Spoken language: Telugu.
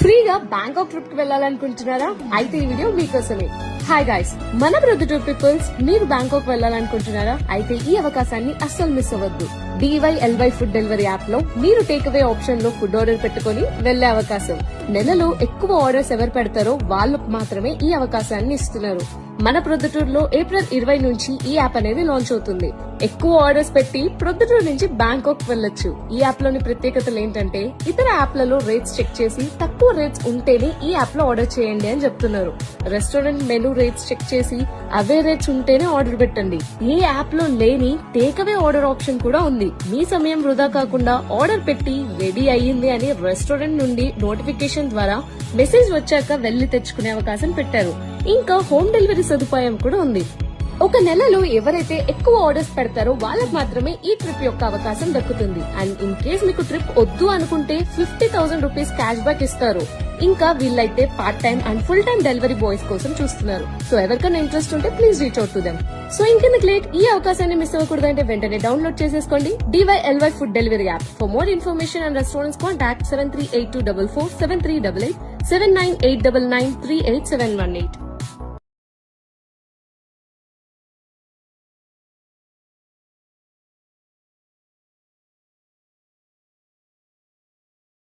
ఫ్రీగా బ్యాంకాక్ ట్రిప్ కి వెళ్ళాలనుకుంటున్నారా? అయితే ఈ వీడియో మీకోసమే. హాయ్ గైస్, మన ప్రొద్దుటూర్ పీపుల్స్, మీరు బ్యాంకాక్ వెళ్ళాలనుకుంటున్నారా? అయితే ఈ అవకాశాన్ని అస్సలు మిస్ అవ్వద్దు. DYLY ఫుడ్ డెలివరీ యాప్ లో మీరు టేక్ అవే ఆప్షన్ లో ఫుడ్ ఆర్డర్ పెట్టుకుని వెళ్లే అవకాశం. నెలలో ఎక్కువ ఆర్డర్స్ ఎవరు పెడతారో వాళ్ళకు మాత్రమే ఈ అవకాశాన్ని ఇస్తున్నారు. మన ప్రొద్దుటూరులో ఏప్రిల్ 20 నుంచి ఈ యాప్ అనేది లాంచ్ అవుతుంది. ఎక్కువ ఆర్డర్స్ పెట్టి ప్రొద్దుటూరు నుంచి బ్యాంకాక్ వెళ్ళొచ్చు. ఈ యాప్ లోని ప్రత్యేకతలు ఏంటంటే, ఇతర యాప్లలో రేట్స్ చెక్ చేసి తక్కువ రేట్స్ ఉంటేనే ఈ యాప్ లో ఆర్డర్ చేయండి అని చెప్తున్నారు. రెస్టారెంట్ మెనూ రేట్స్ చెక్ చేసి అవే రేట్స్ ఉంటేనే ఆర్డర్ పెట్టండి. ఏ యాప్ లో లేని టేక్ అవే ఆర్డర్ ఆప్షన్ కూడా ఉంది. మీ సమయం వృధా కాకుండా ఆర్డర్ పెట్టి రెడీ అయ్యింది అని రెస్టారెంట్ నుండి నోటిఫికేషన్ ద్వారా మెసేజ్ వచ్చాక వెళ్లి తెచ్చుకునే అవకాశం పెట్టారు. ఇంకా హోమ్ డెలివరీ సదుపాయం కూడా ఉంది. ఒక నెలలో ఎవరైతే ఎక్కువ ఆర్డర్స్ పెడతారో వాళ్ళకి మాత్రమే ఈ ట్రిప్ యొక్క అవకాశం దక్కుతుంది. అండ్ ఇన్ కేస్ మీకు ట్రిప్ వద్దు అనుకుంటే 50,000 రూపీస్ క్యాష్ బ్యాక్ ఇస్తారు. ఇంకా వీళ్ళైతే part time and full time delivery boys కోసం చూస్తున్నారు. సో ఎవరికైనా ఇంట్రెస్ట్ ఉంటే please reach out to them. So ఇంకెందుకు లేట్, ఈ అవకాశాన్ని మిస్ అవ్వకూడదంటే వెంటనే డౌన్లోడ్ చేసేసుకోండి DYLY food delivery app. For more information and restaurants contact 7382447388 7989938718.